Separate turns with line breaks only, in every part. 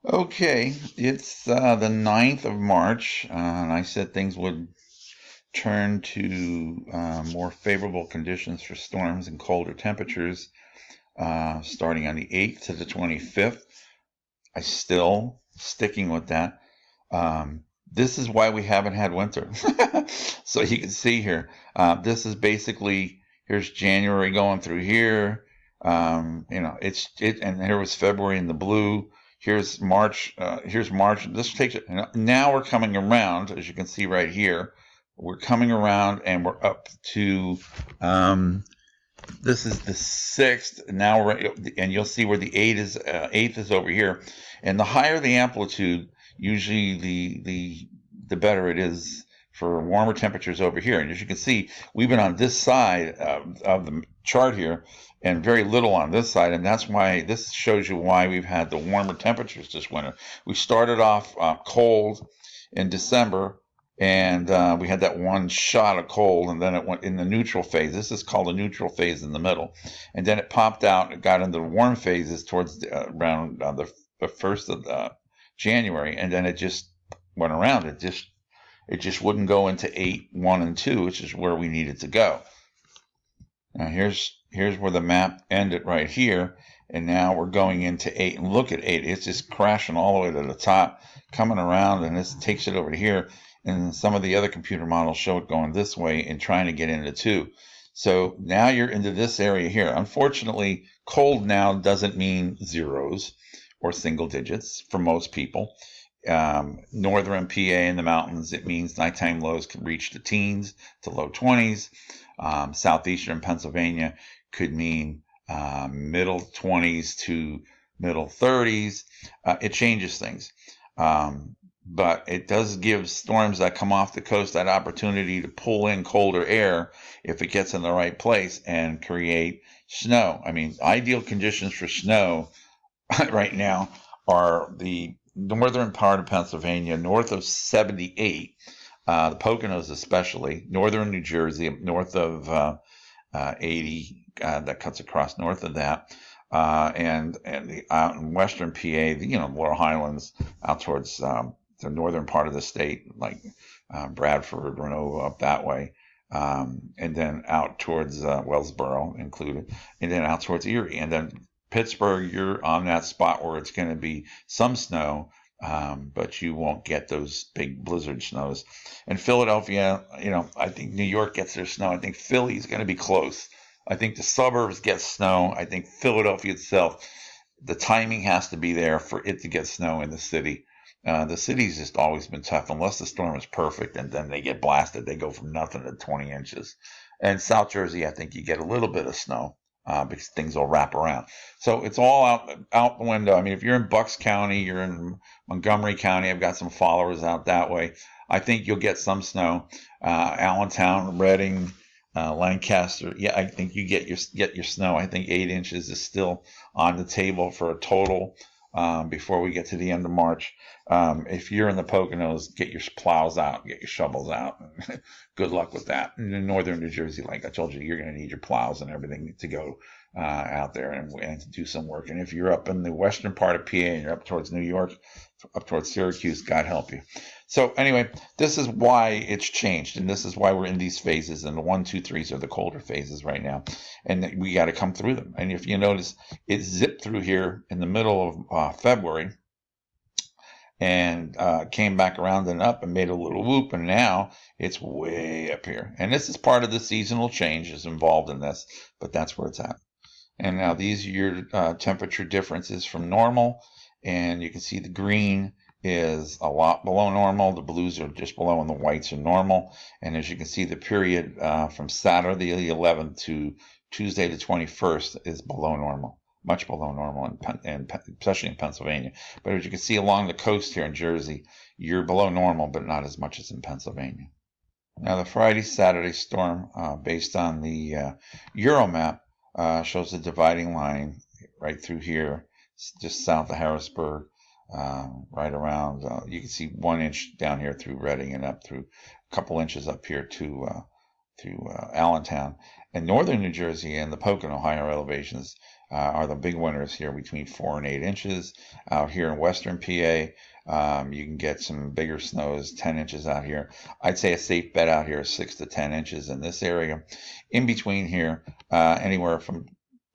Okay, it's the 9th of March, and I said things would turn to more favorable conditions for storms and colder temperatures starting on the 8th to the 25th. I still sticking with that. This is why we haven't had winter. So you can see here, this is basically, here's January going through here. And here was February in the blue. Here's March. Here's March. This takes it. Now we're coming around, as you can see right here. We're coming around, and we're up to this is the 6th. Now we're, and you'll see where the 8th is over here. And the higher the amplitude, usually the better it is for warmer temperatures over here. And as you can see, we've been on this side of the chart here and very little on this side. And that's why this shows you why we've had the warmer temperatures this winter. We started off cold in December, and we had that one shot of cold, and then it went in the neutral phase. This is called a neutral phase in the middle, and then it popped out and got into the warm phases towards around the 1st of January, and then it just went around. It just wouldn't go into 8, 1, and 2, which is where we needed to go. Now here's where the map ended right here, and now we're going into 8, and look at 8. It's just crashing all the way to the top, coming around, and this takes it over to here. And some of the other computer models show it going this way and trying to get into 2. So now you're into this area here. Unfortunately, cold now doesn't mean zeros or single digits for most people. Northern PA in the mountains, it means nighttime lows can reach the teens to low 20s. Southeastern Pennsylvania could mean middle 20s to middle 30s. It changes things. But it does give storms that come off the coast that opportunity to pull in colder air if it gets in the right place and create snow. I mean, ideal conditions for snow right now are the northern part of Pennsylvania, north of 78, the Poconos especially, northern New Jersey, north of 80, that cuts across north of that, and out in western PA, Laurel Highlands, out towards the northern part of the state, like Bradford, Renovo, up that way, and then out towards Wellsboro included, and then out towards Erie, and then Pittsburgh, you're on that spot where it's going to be some snow, but you won't get those big blizzard snows. And Philadelphia, I think New York gets their snow. I think Philly's going to be close. I think the suburbs get snow. I think Philadelphia itself, the timing has to be there for it to get snow in the city. The city's just always been tough unless the storm is perfect, and then they get blasted. They go from nothing to 20 inches. And South Jersey, I think you get a little bit of snow because things will wrap around. So it's all out the window. I mean, if you're in Bucks County, you're in Montgomery County. I've got some followers out that way. I think you'll get some snow. Allentown, Reading, Lancaster. Yeah, I think you get your snow. I think 8 inches is still on the table for a total before we get to the end of March. If you're in the Poconos, get your plows out, get your shovels out. Good luck with that. In northern New Jersey, like I told you, you're going to need your plows and everything to go out there and to do some work. And if you're up in the western part of PA and you're up towards New York, up towards Syracuse, God help you. So anyway, this is why it's changed, and this is why we're in these phases. And the 1, 2, 3s are the colder phases right now, and we got to come through them. And if you notice, it zipped through here in the middle of February, and came back around and up and made a little whoop, and now it's way up here. And this is part of the seasonal changes involved in this, but that's where it's at. And now these are your temperature differences from normal, and you can see the green is a lot below normal. The blues are just below, and the whites are normal. And as you can see, the period from Saturday the 11th to Tuesday the 21st is below normal, much below normal, especially in Pennsylvania. But as you can see along the coast here in Jersey, you're below normal, but not as much as in Pennsylvania. Now the Friday-Saturday storm, based on the Euromap, shows the dividing line right through here, just south of Harrisburg, right around. You can see 1 inch down here through Reading and up through a couple inches up here to Allentown. And northern New Jersey and the Pocono higher elevations are the big winners here, between 4 and 8 inches. Out here in western PA, you can get some bigger snows, 10 inches out here. I'd say a safe bet out here is 6 to 10 inches in this area. In between here, anywhere from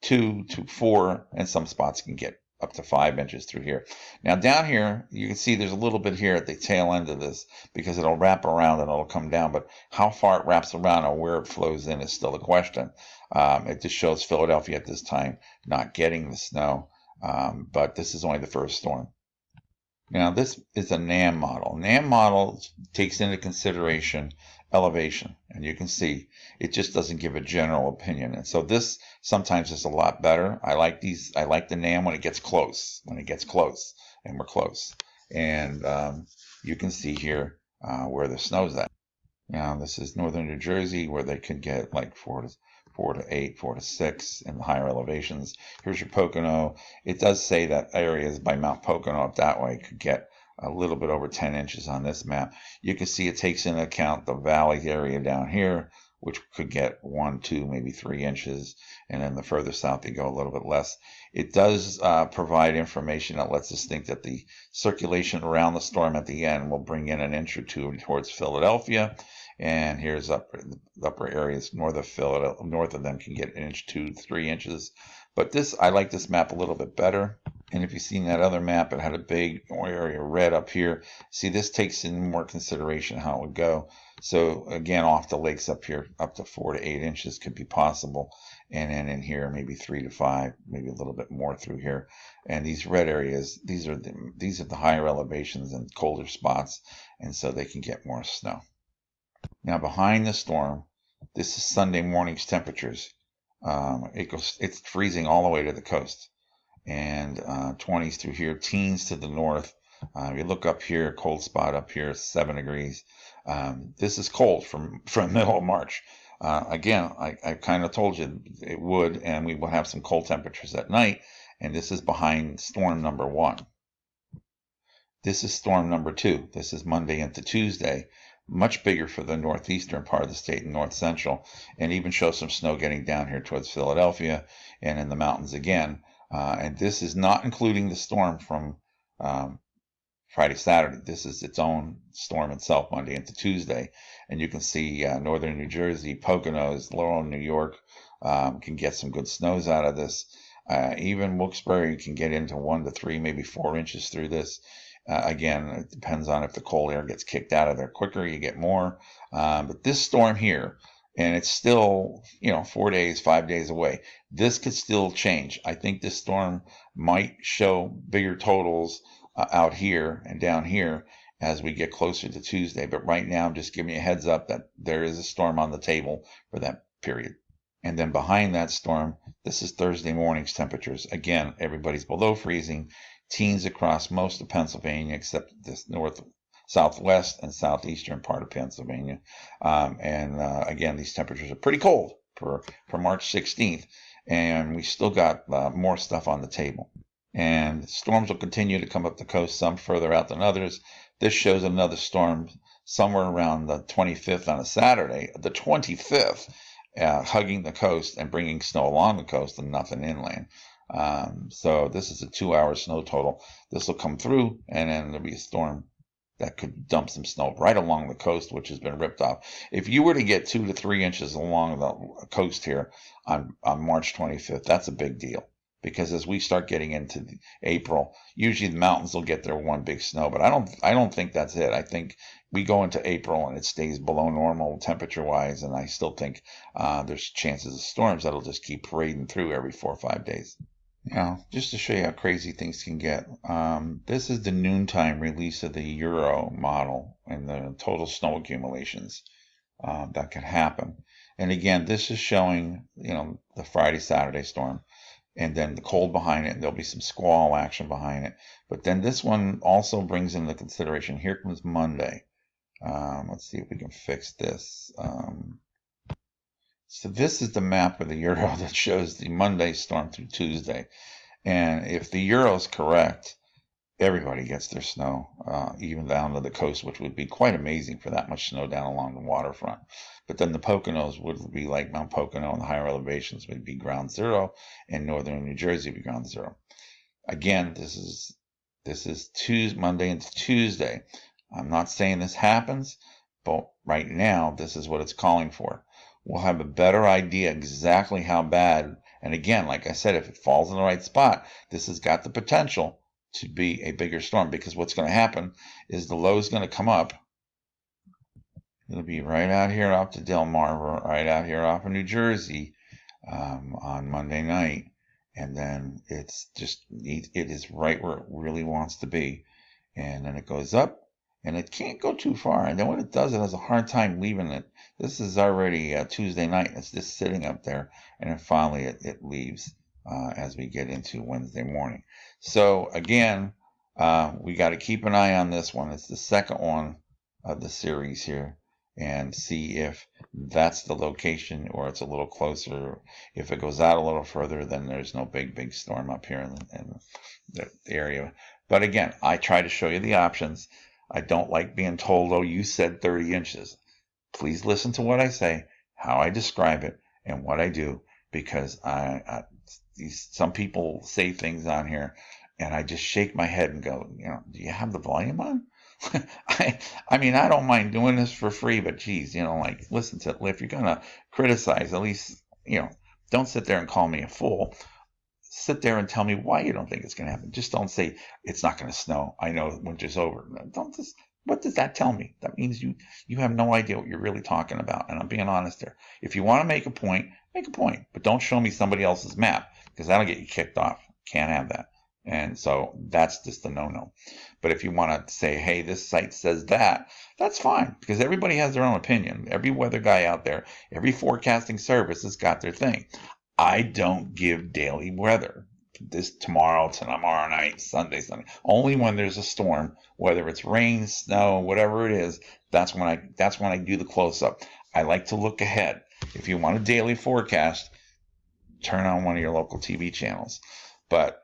2 to 4, and some spots can get up to 5 inches through here. Now down here, you can see there's a little bit here at the tail end of this, because it'll wrap around and it'll come down, but how far it wraps around or where it flows in is still a question. It just shows Philadelphia at this time not getting the snow, but this is only the first storm. Now this is a NAM model. NAM model takes into consideration elevation, and you can see it just doesn't give a general opinion. And so this sometimes is a lot better. I like these. I like the NAM when it gets close. When it gets close, and we're close, and you can see here where the snow's at. Now this is northern New Jersey, where they could get like 4 to 8, 4 to 6 in the higher elevations. Here's your Pocono. It does say that areas by Mount Pocono up that way could get a little bit over 10 inches on this map. You can see it takes into account the valley area down here, which could get 1, 2, maybe 3 inches. And then the further south you go, a little bit less. It does provide information that lets us think that the circulation around the storm at the end will bring in an inch or two towards Philadelphia. And here's the upper areas north of Philadelphia. North of them can get 1, 2, 3 inches. But this, I like this map a little bit better. And if you've seen that other map, it had a big area red up here. See, this takes in more consideration how it would go. So again, off the lakes up here, up to 4 to 8 inches could be possible. And then in here, maybe 3 to 5, maybe a little bit more through here. And these red areas, these are the higher elevations and colder spots, and so they can get more snow. Now behind the storm, this is Sunday morning's temperatures. It's freezing all the way to the coast, and 20s through here, teens to the north. If you look up here, cold spot up here, 7 degrees. This is cold from middle of March. Again, I kind of told you it would, and we will have some cold temperatures at night. And this is behind storm number 1. This is storm number 2. This is Monday into Tuesday. Much bigger for the northeastern part of the state and north central, and even shows some snow getting down here towards Philadelphia and in the mountains again. And this is not including the storm from Friday, Saturday. This is its own storm itself, Monday into Tuesday. And you can see northern New Jersey, Poconos, Laurel, New York can get some good snows out of this. Even Wilkes-Barre can get into 1 to 3, maybe 4 inches through this. Again, it depends on if the cold air gets kicked out of there quicker, you get more. But this storm here, and it's still, 4 days, 5 days away, this could still change. I think this storm might show bigger totals out here and down here as we get closer to Tuesday. But right now, I'm just giving you a heads up that there is a storm on the table for that period. And then behind that storm, this is Thursday morning's temperatures. Again, everybody's below freezing. Teens across most of Pennsylvania, except this southwest and southeastern part of Pennsylvania. Again, these temperatures are pretty cold for March 16th, and we still got more stuff on the table. And storms will continue to come up the coast, some further out than others. This shows another storm somewhere around the 25th on a Saturday, the 25th, hugging the coast and bringing snow along the coast and nothing inland. So this is a 2-hour snow total. This will come through, and then there'll be a storm that could dump some snow right along the coast, which has been ripped off. If you were to get 2 to 3 inches along the coast here on March 25th, that's a big deal. Because as we start getting into April, usually the mountains will get their one big snow, but I don't think that's it. I think we go into April and it stays below normal temperature-wise, and I still think there's chances of storms that'll just keep parading through every 4 or 5 days. Now, just to show you how crazy things can get, this is the noontime release of the Euro model and the total snow accumulations that can happen. And again, this is showing, the Friday, Saturday storm, and then the cold behind it, and there'll be some squall action behind it. But then this one also brings into consideration, here comes Monday. Let's see if we can fix this. So this is the map of the Euro that shows the Monday storm through Tuesday. And if the Euro is correct, everybody gets their snow, even down to the coast, which would be quite amazing for that much snow down along the waterfront. But then the Poconos would be like Mount Pocono, and the higher elevations would be ground zero, and northern New Jersey would be ground zero. Again, this is Tuesday, Monday into Tuesday. I'm not saying this happens, but right now this is what it's calling for. We'll have a better idea exactly how bad. And again, like I said, if it falls in the right spot, this has got the potential to be a bigger storm, because what's going to happen is the low is going to come up. It'll be right out here off to Delmarva, right out here off of New Jersey on Monday night. And then it's just, it is right where it really wants to be. And then it goes up, and it can't go too far. And then when it does, it has a hard time leaving it. This is already Tuesday night. It's just sitting up there. And then finally it leaves as we get into Wednesday morning. So again, we got to keep an eye on this one. It's the second one of the series here, and see if that's the location or it's a little closer. If it goes out a little further, then there's no big storm up here in the area. But again, I try to show you the options. I don't like being told, oh, you said 30 inches. Please listen to what I say, how I describe it, and what I do, because some people say things on here, and I just shake my head and go, do you have the volume on? I mean, I don't mind doing this for free, but geez, like, listen to it. If you're going to criticize, at least, don't sit there and call me a fool. Sit there and tell me why you don't think it's going to happen. Just don't say it's not going to snow. I know winter's over. What does that tell me? That means you have no idea what you're really talking about. And I'm being honest there. If you want to make a point, but don't show me somebody else's map, because that'll get you kicked off. Can't have that. And so that's just a no-no. But if you want to say, hey, this site says that, that's fine, because everybody has their own opinion. Every weather guy out there, every forecasting service has got their thing. I don't give daily weather. This tomorrow night, Sunday. Only when there's a storm, whether it's rain, snow, whatever it is, that's when I do the close-up. I like to look ahead. If you want a daily forecast, turn on one of your local TV channels. But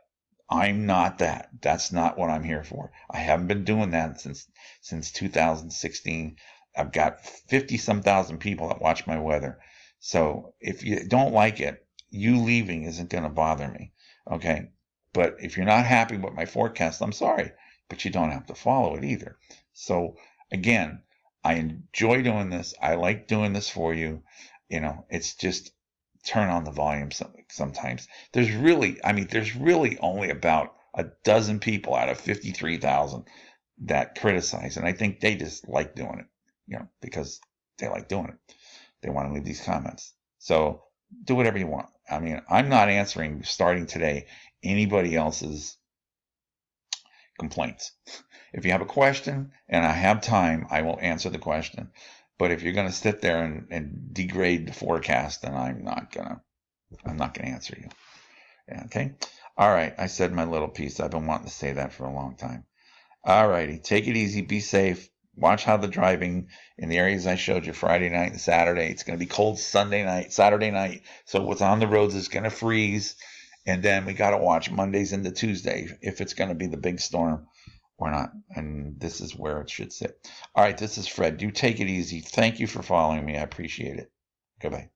I'm not that. That's not what I'm here for. I haven't been doing that since 2016. I've got 50-some thousand people that watch my weather. So if you don't like it, you leaving isn't going to bother me. Okay. But if you're not happy with my forecast, I'm sorry, but you don't have to follow it either. So again, I enjoy doing this. I like doing this for you. It's just turn on the volume sometimes. There's really only about a dozen people out of 53,000 that criticize. And I think they just like doing it, because they like doing it. They want to leave these comments. So do whatever you want. I mean, I'm not answering, starting today, anybody else's complaints. If you have a question and I have time, I will answer the question. But if you're going to sit there and degrade the forecast, then I'm not going to answer you. Okay? All right. I said my little piece. I've been wanting to say that for a long time. All righty. Take it easy. Be safe. Watch how the driving in the areas I showed you Friday night and Saturday. It's going to be cold Saturday night. So what's on the roads is going to freeze. And then we got to watch Mondays into Tuesday if it's going to be the big storm or not. And this is where it should sit. All right. This is Fred. Do take it easy. Thank you for following me. I appreciate it. Goodbye.